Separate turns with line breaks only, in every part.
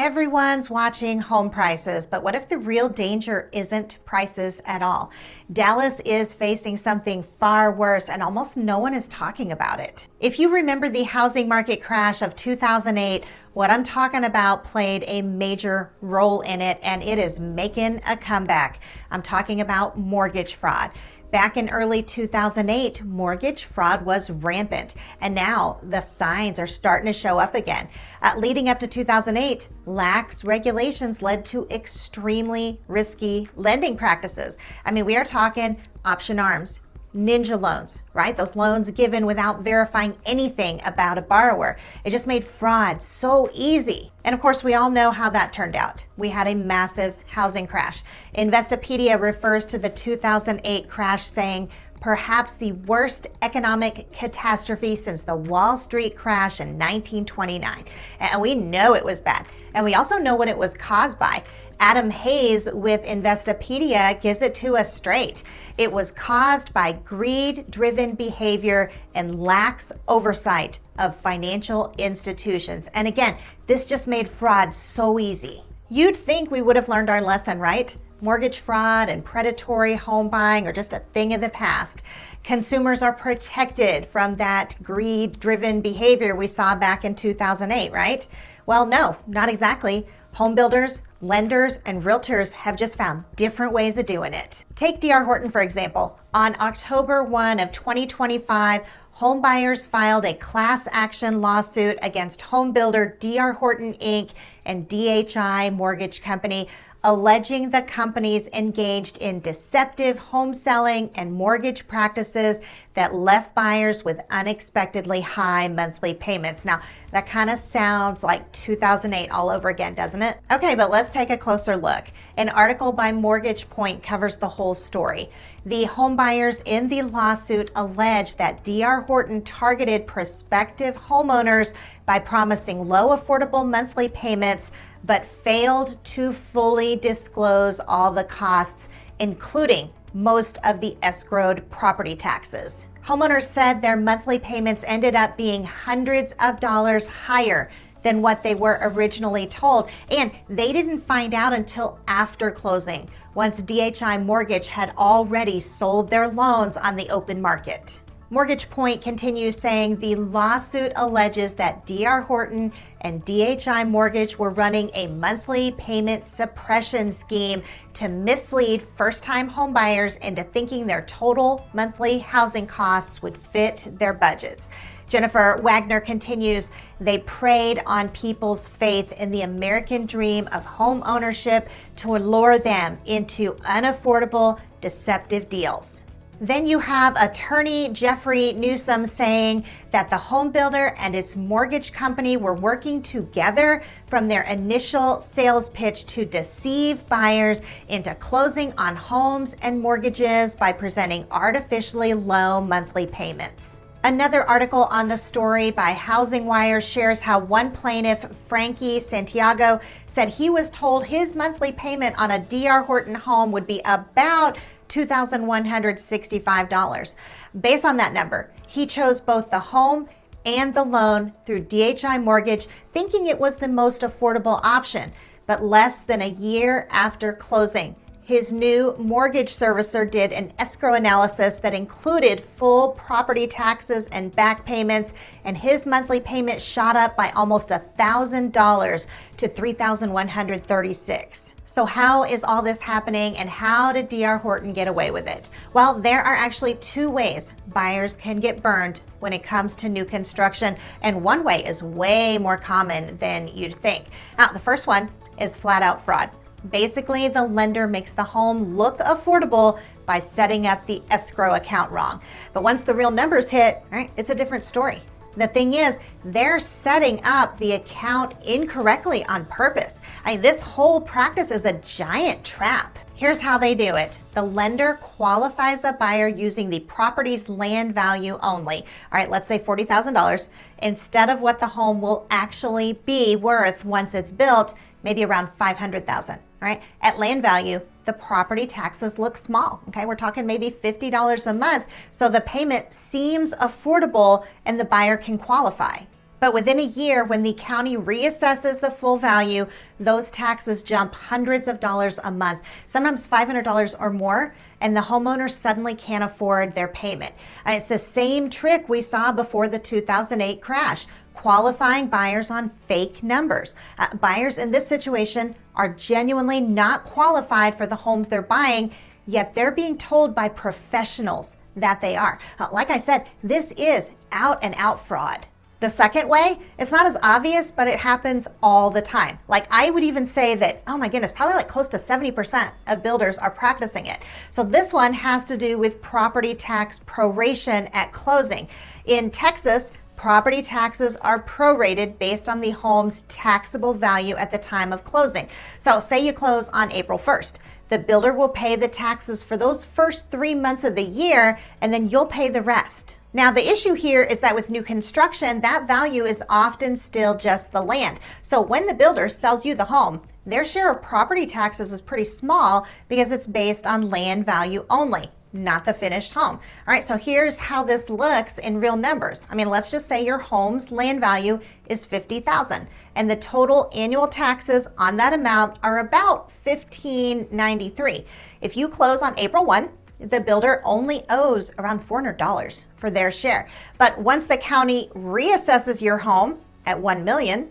Everyone's watching home prices, but what if the real danger isn't prices at all? Dallas is facing something far worse, and almost no one is talking about it. If you remember the housing market crash of 2008, what I'm talking about played a major role in it, and it is making a comeback. I'm talking about mortgage fraud. Back in early 2008, mortgage fraud was rampant, and now the signs are starting to show up again. Leading up to 2008, lax regulations led to extremely risky lending practices. I mean, we are talking option arms, ninja loans, right? Those loans given without verifying anything about a borrower. It just made fraud so easy. And of course, we all know how that turned out. We had a massive housing crash. Investopedia refers to the 2008 crash saying, perhaps the worst economic catastrophe since the Wall Street crash in 1929. And we know it was bad. And we also know what it was caused by. Adam Hayes with Investopedia gives it to us straight. It was caused by greed-driven behavior and lax oversight of financial institutions. And again, this just made fraud so easy. You'd think we would have learned our lesson, right? Mortgage fraud and predatory home buying are just a thing of the past. Consumers are protected from that greed-driven behavior we saw back in 2008, right? Well, no, not exactly. Home builders, lenders, and realtors have just found different ways of doing it. Take D.R. Horton, for example. On October 1 of 2025, home buyers filed a class action lawsuit against home builder D.R. Horton, Inc. and DHI Mortgage Company, alleging the companies engaged in deceptive home selling and mortgage practices that left buyers with unexpectedly high monthly payments. Now, that kind of sounds like 2008 all over again, doesn't it? Okay, but let's take a closer look. An article by Mortgage Point covers the whole story. The home buyers in the lawsuit allege that D.R. Horton targeted prospective homeowners by promising low affordable monthly payments, but failed to fully disclose all the costs, including most of the escrowed property taxes. Homeowners said their monthly payments ended up being hundreds of dollars higher than what they were originally told, and they didn't find out until after closing, once DHI Mortgage had already sold their loans on the open market. Mortgage Point continues saying the lawsuit alleges that D.R. Horton and DHI Mortgage were running a monthly payment suppression scheme to mislead first-time homebuyers into thinking their total monthly housing costs would fit their budgets. Jennifer Wagner continues, they preyed on people's faith in the American dream of home ownership to lure them into unaffordable, deceptive deals. Then you have attorney Jeffrey Newsom saying that the home builder and its mortgage company were working together from their initial sales pitch to deceive buyers into closing on homes and mortgages by presenting artificially low monthly payments. Another article on the story by Housing Wire shares how one plaintiff, Frankie Santiago, said he was told his monthly payment on a D.R. Horton home would be about $2,165. Based on that number, he chose both the home and the loan through DHI Mortgage, thinking it was the most affordable option. But less than a year after closing, his new mortgage servicer did an escrow analysis that included full property taxes and back payments, and his monthly payment shot up by almost $1,000 to $3,136. So how is all this happening, and how did D.R. Horton get away with it? Well, there are actually two ways buyers can get burned when it comes to new construction, and one way is way more common than you'd think. Now, the first one is flat out fraud. Basically, the lender makes the home look affordable by setting up the escrow account wrong. But once the real numbers hit, right, it's a different story. The thing is, they're setting up the account incorrectly on purpose. This whole practice is a giant trap. Here's how they do it. The lender qualifies a buyer using the property's land value only. All right, let's say $40,000, instead of what the home will actually be worth once it's built, maybe around $500,000. Right? At land value, the property taxes look small. Okay, we're talking maybe $50 a month. So the payment seems affordable and the buyer can qualify. But within a year, when the county reassesses the full value, those taxes jump hundreds of dollars a month, sometimes $500 or more, and the homeowner suddenly can't afford their payment. It's the same trick we saw before the 2008 crash, qualifying buyers on fake numbers. Buyers in this situation are genuinely not qualified for the homes they're buying, yet they're being told by professionals that they are. Like I said, this is out and out fraud. The second way, it's not as obvious, but it happens all the time. Like I would even say that, oh my goodness, probably like close to 70% of builders are practicing it. So this one has to do with property tax proration at closing. In Texas, property taxes are prorated based on the home's taxable value at the time of closing. So say you close on April 1st. The builder will pay the taxes for those first 3 months of the year, and then you'll pay the rest. Now, the issue here is that with new construction, that value is often still just the land. So when the builder sells you the home, their share of property taxes is pretty small because it's based on land value only, not the finished home. All right, so here's how this looks in real numbers. I mean, let's just say your home's land value is $50,000 and the total annual taxes on that amount are about $1,593. If you close on April 1, the builder only owes around $400 for their share. But once the county reassesses your home at $1 million,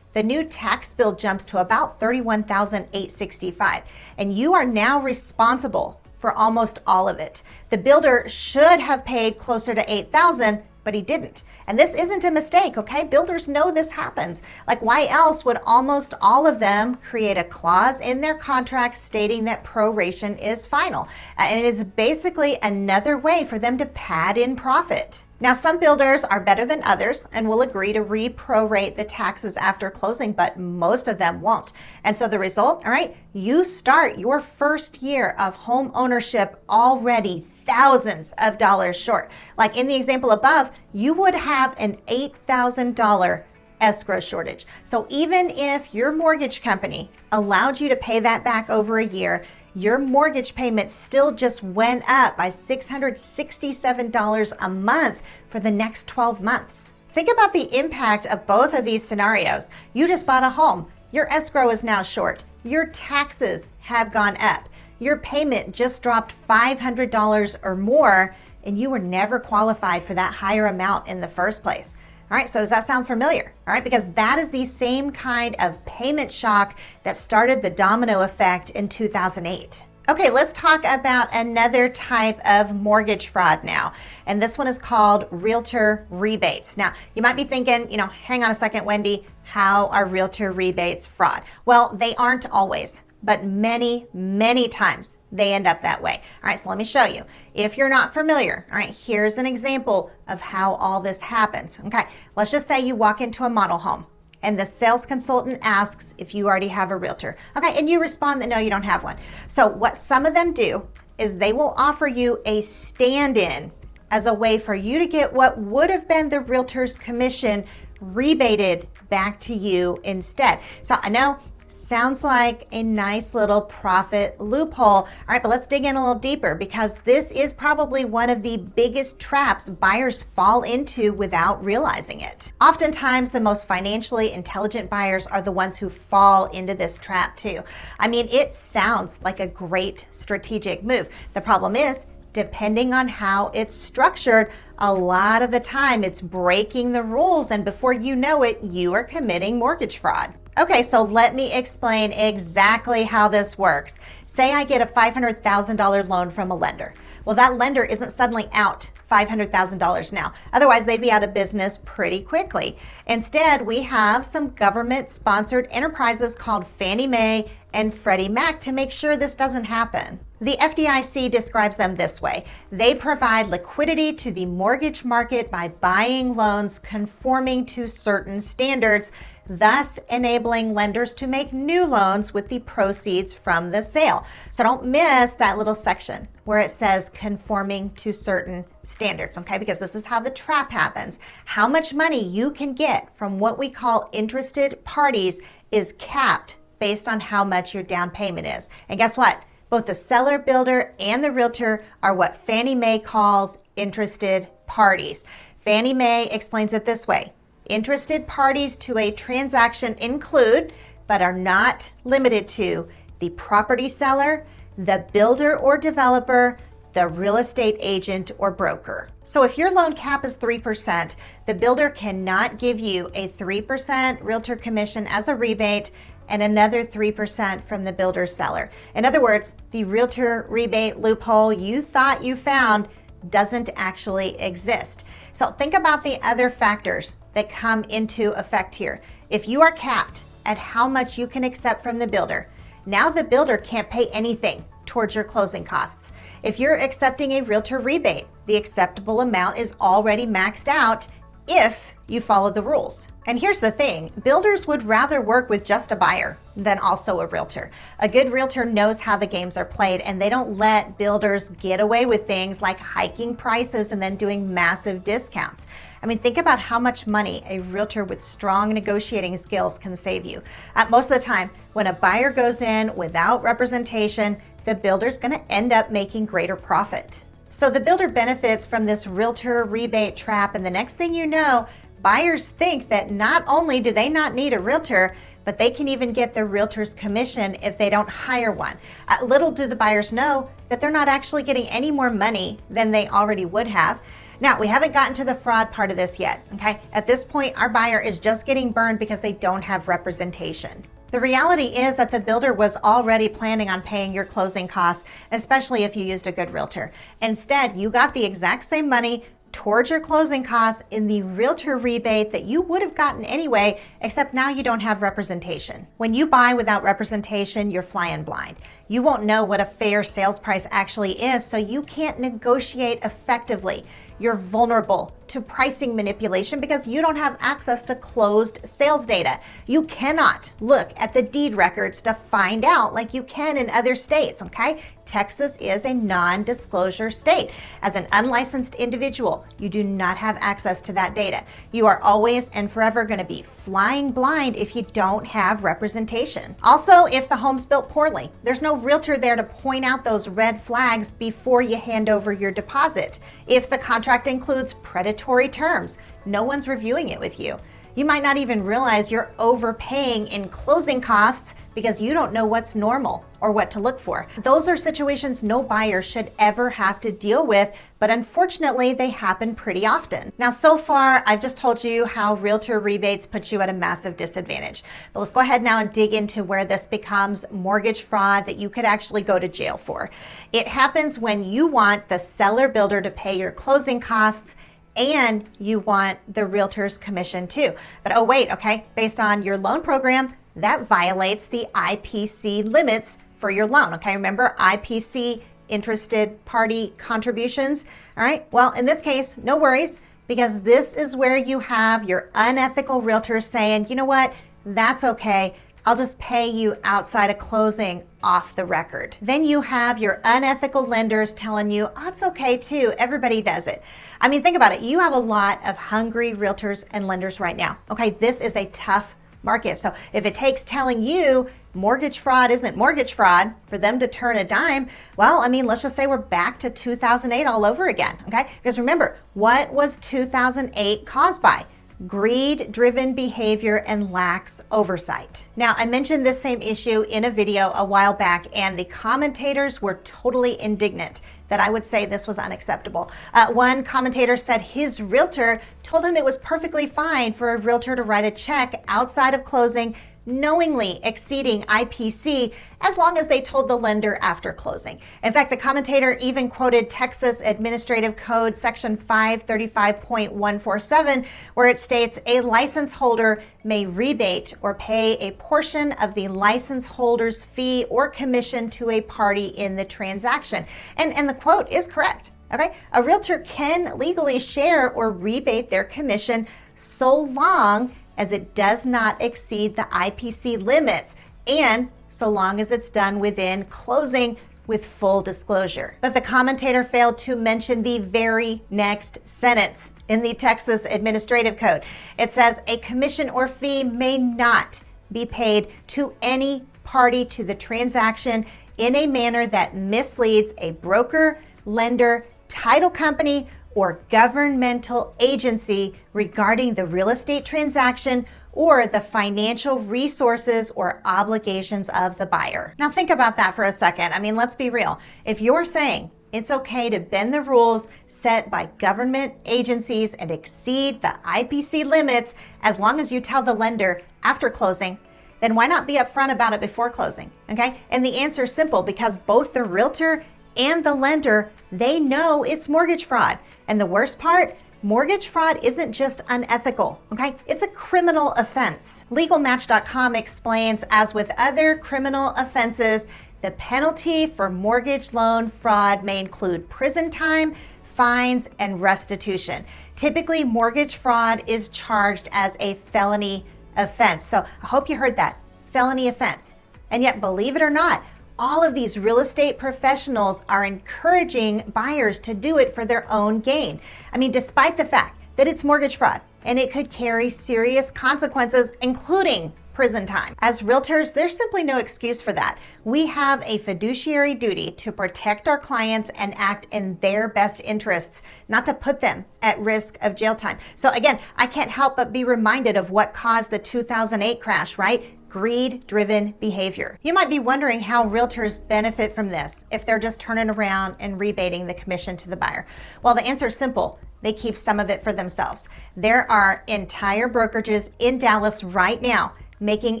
the new tax bill jumps to about $31,865, and you are now responsible for almost all of it. The builder should have paid closer to $8,000, but he didn't. And this isn't a mistake, okay? Builders know this happens. Like, why else would almost all of them create a clause in their contract stating that proration is final? And it is basically another way for them to pad in profit. Now, some builders are better than others and will agree to re-prorate the taxes after closing, but most of them won't. And so the result, all right, you start your first year of home ownership already thousands of dollars short. Like in the example above, you would have an $8,000 escrow shortage. So even if your mortgage company allowed you to pay that back over a year, your mortgage payment still just went up by $667 a month for the next 12 months. Think about the impact of both of these scenarios. You just bought a home. Your escrow is now short. Your taxes have gone up. Your payment just dropped $500 or more, and you were never qualified for that higher amount in the first place. All right, so does that sound familiar? All right, because that is the same kind of payment shock that started the domino effect in 2008. Okay, let's talk about another type of mortgage fraud now. And this one is called realtor rebates. Now, you might be thinking, hang on a second, Wendy, how are realtor rebates fraud? Well, they aren't always, but many, many times they end up that way. All right, so let me show you. If you're not familiar, all right, here's an example of how all this happens. Okay, let's just say you walk into a model home and the sales consultant asks if you already have a realtor. Okay, and you respond that no, you don't have one. So what some of them do is they will offer you a stand-in as a way for you to get what would have been the realtor's commission rebated back to you instead. So I know, sounds like a nice little profit loophole. All right, but let's dig in a little deeper because this is probably one of the biggest traps buyers fall into without realizing it. Oftentimes, the most financially intelligent buyers are the ones who fall into this trap too. I mean, it sounds like a great strategic move. The problem is, depending on how it's structured, a lot of the time it's breaking the rules, and before you know it, you are committing mortgage fraud. Okay, so let me explain exactly how this works. Say I get a $500,000 loan from a lender. Well, that lender isn't suddenly out $500,000 now. Otherwise, they'd be out of business pretty quickly. Instead, we have some government-sponsored enterprises called Fannie Mae and Freddie Mac to make sure this doesn't happen. The FDIC describes them this way. They provide liquidity to the mortgage market by buying loans conforming to certain standards, thus enabling lenders to make new loans with the proceeds from the sale. So don't miss that little section where it says conforming to certain standards, okay? Because this is how the trap happens. How much money you can get from what we call interested parties is capped based on how much your down payment is. And guess what? Both the seller, builder, and the realtor are what Fannie Mae calls interested parties. Fannie Mae explains it this way. Interested parties to a transaction include, but are not limited to, the property seller, the builder or developer, the real estate agent or broker. So if your loan cap is 3%, the builder cannot give you a 3% realtor commission as a rebate and another 3% from the builder seller. In other words, the realtor rebate loophole you thought you found doesn't actually exist. So think about the other factors that come into effect here. If you are capped at how much you can accept from the builder, now the builder can't pay anything towards your closing costs. If you're accepting a realtor rebate, the acceptable amount is already maxed out if you follow the rules. And here's the thing, builders would rather work with just a buyer than also a realtor. A good realtor knows how the games are played, and they don't let builders get away with things like hiking prices and then doing massive discounts. I mean, think about how much money a realtor with strong negotiating skills can save you. Most of the time, when a buyer goes in without representation, the builder's gonna end up making greater profit. So the builder benefits from this realtor rebate trap, and the next thing you know, buyers think that not only do they not need a realtor, but they can even get the realtor's commission if they don't hire one. Little do the buyers know that they're not actually getting any more money than they already would have. Now, we haven't gotten to the fraud part of this yet, okay? At this point, our buyer is just getting burned because they don't have representation. The reality is that the builder was already planning on paying your closing costs, especially if you used a good realtor. Instead, you got the exact same money towards your closing costs in the realtor rebate that you would have gotten anyway, except now you don't have representation. When you buy without representation, you're flying blind. You won't know what a fair sales price actually is, so you can't negotiate effectively. You're vulnerable to pricing manipulation because you don't have access to closed sales data. You cannot look at the deed records to find out like you can in other states, okay? Texas is a non-disclosure state. As an unlicensed individual, you do not have access to that data. You are always and forever going to be flying blind if you don't have representation. Also, if the home's built poorly, there's no realtor there to point out those red flags before you hand over your deposit. If the contract includes predatory terms, no one's reviewing it with you. You might not even realize you're overpaying in closing costs because you don't know what's normal or what to look for. Those are situations no buyer should ever have to deal with, but unfortunately they happen pretty often. Now, so far, I've just told you how realtor rebates put you at a massive disadvantage. But let's go ahead now and dig into where this becomes mortgage fraud that you could actually go to jail for. It happens when you want the seller builder to pay your closing costs and you want the realtor's commission too. But oh wait, okay, based on your loan program, that violates the IPC limits for your loan, okay? Remember IPC, interested party contributions, all right? Well, in this case, no worries, because this is where you have your unethical realtor saying, you know what, that's okay, I'll just pay you outside of closing off the record. Then you have your unethical lenders telling you, oh, it's okay too, everybody does it. I mean, think about it. You have a lot of hungry realtors and lenders right now. Okay, this is a tough market. So if it takes telling you mortgage fraud isn't mortgage fraud for them to turn a dime, well, I mean, let's just say we're back to 2008 all over again, okay? Because remember, what was 2008 caused by? Greed-driven behavior and lax oversight. Now, I mentioned this same issue in a video a while back, and the commentators were totally indignant that I would say this was unacceptable. One commentator said his realtor told him it was perfectly fine for a realtor to write a check outside of closing, knowingly exceeding IPC, as long as they told the lender after closing. In fact, the commentator even quoted Texas Administrative Code section 535.147, where it states a license holder may rebate or pay a portion of the license holder's fee or commission to a party in the transaction. And the quote is correct. Okay, a realtor can legally share or rebate their commission so long as it does not exceed the IPC limits and so long as it's done within closing with full disclosure. But the commentator failed to mention the very next sentence in the Texas Administrative Code. It says a commission or fee may not be paid to any party to the transaction in a manner that misleads a broker, lender, title company, or governmental agency regarding the real estate transaction or the financial resources or obligations of the buyer. Now think about that for a second. I mean, let's be real. If you're saying it's okay to bend the rules set by government agencies and exceed the IPC limits as long as you tell the lender after closing, then why not be upfront about it before closing, okay? And the answer is simple, because both the realtor and the lender, they know it's mortgage fraud. And the worst part, mortgage fraud isn't just unethical, okay? It's a criminal offense. LegalMatch.com explains, as with other criminal offenses, the penalty for mortgage loan fraud may include prison time, fines, and restitution. Typically, mortgage fraud is charged as a felony offense. So I hope you heard that, felony offense. And yet, believe it or not, all of these real estate professionals are encouraging buyers to do it for their own gain. I mean, despite the fact that it's mortgage fraud and it could carry serious consequences, including prison time. As realtors, there's simply no excuse for that. We have a fiduciary duty to protect our clients and act in their best interests, not to put them at risk of jail time. So again, I can't help but be reminded of what caused the 2008 crash, right? Greed-driven behavior. You might be wondering how realtors benefit from this if they're just turning around and rebating the commission to the buyer. Well, the answer is simple. They keep some of it for themselves. There are entire brokerages in Dallas right now making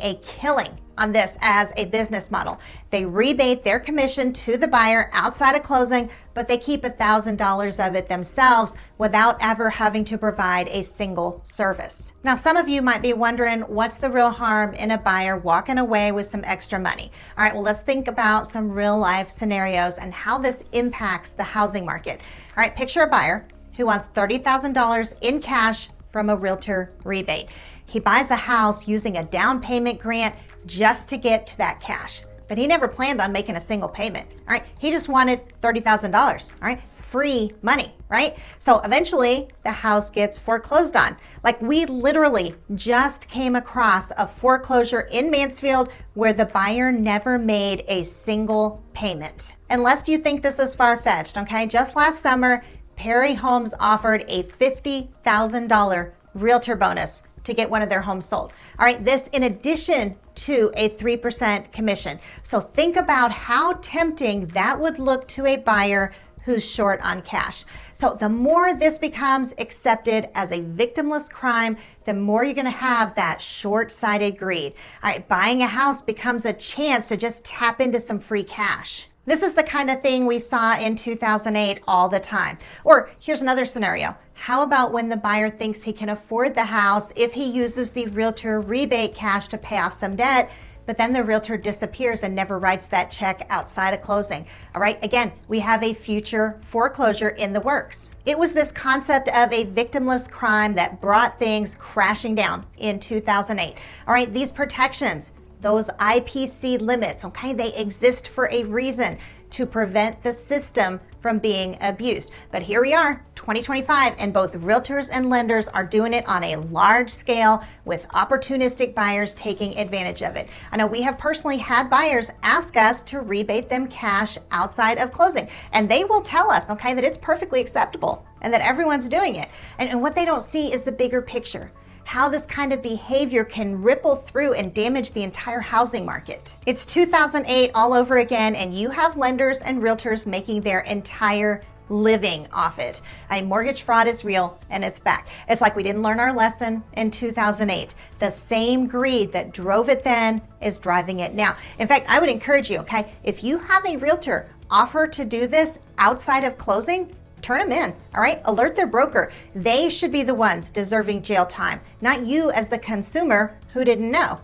a killing on this as a business model. They rebate their commission to the buyer outside of closing, but they keep $1,000 of it themselves without ever having to provide a single service. Now, some of you might be wondering, what's the real harm in a buyer walking away with some extra money? All right, well, let's think about some real life scenarios and how this impacts the housing market. All right, picture a buyer who wants $30,000 in cash from a realtor rebate. He buys a house using a down payment grant just to get to that cash, but he never planned on making a single payment. All right, he just wanted $30,000. All right, free money, right? So eventually the house gets foreclosed on. Like, we literally just came across a foreclosure in Mansfield where the buyer never made a single payment. Unless you think this is far-fetched, okay? Just last summer, Perry Homes offered a $50,000 realtor bonus to get one of their homes sold. All right, this in addition to a 3% commission. So think about how tempting that would look to a buyer who's short on cash. So the more this becomes accepted as a victimless crime, the more you're gonna have that short-sighted greed. All right, buying a house becomes a chance to just tap into some free cash. This is the kind of thing we saw in 2008 all the time. Or here's another scenario. How about when the buyer thinks he can afford the house if he uses the realtor rebate cash to pay off some debt, but then the realtor disappears and never writes that check outside of closing? All right, again, we have a future foreclosure in the works. It was this concept of a victimless crime that brought things crashing down in 2008. All right, these protections, those IPC limits, okay, they exist for a reason, to prevent the system from being abused. But here we are, 2025, and both realtors and lenders are doing it on a large scale with opportunistic buyers taking advantage of it. I know we have personally had buyers ask us to rebate them cash outside of closing, and they will tell us, okay, that it's perfectly acceptable and that everyone's doing it. And what they don't see is the bigger picture, how this kind of behavior can ripple through and damage the entire housing market. It's 2008 all over again, and you have lenders and realtors making their entire living off it. Mortgage fraud is real and it's back. It's like we didn't learn our lesson in 2008. The same greed that drove it then is driving it now. In fact, I would encourage you, okay, if you have a realtor offer to do this outside of closing, turn them in, all right? Alert their broker. They should be the ones deserving jail time, not you as the consumer who didn't know.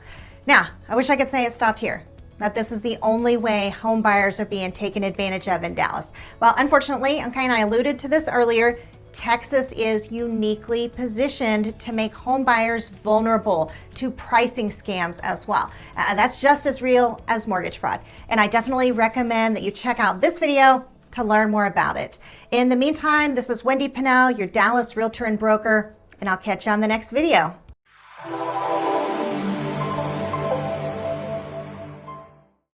Now, I wish I could say it stopped here, that this is the only way home buyers are being taken advantage of in Dallas. Well, unfortunately, okay, and I alluded to this earlier, Texas is uniquely positioned to make home buyers vulnerable to pricing scams as well. That's just as real as mortgage fraud. And I definitely recommend that you check out this video to learn more about it. In the meantime, this is Wendy Pinnell, your Dallas realtor and broker, and I'll catch you on the next video.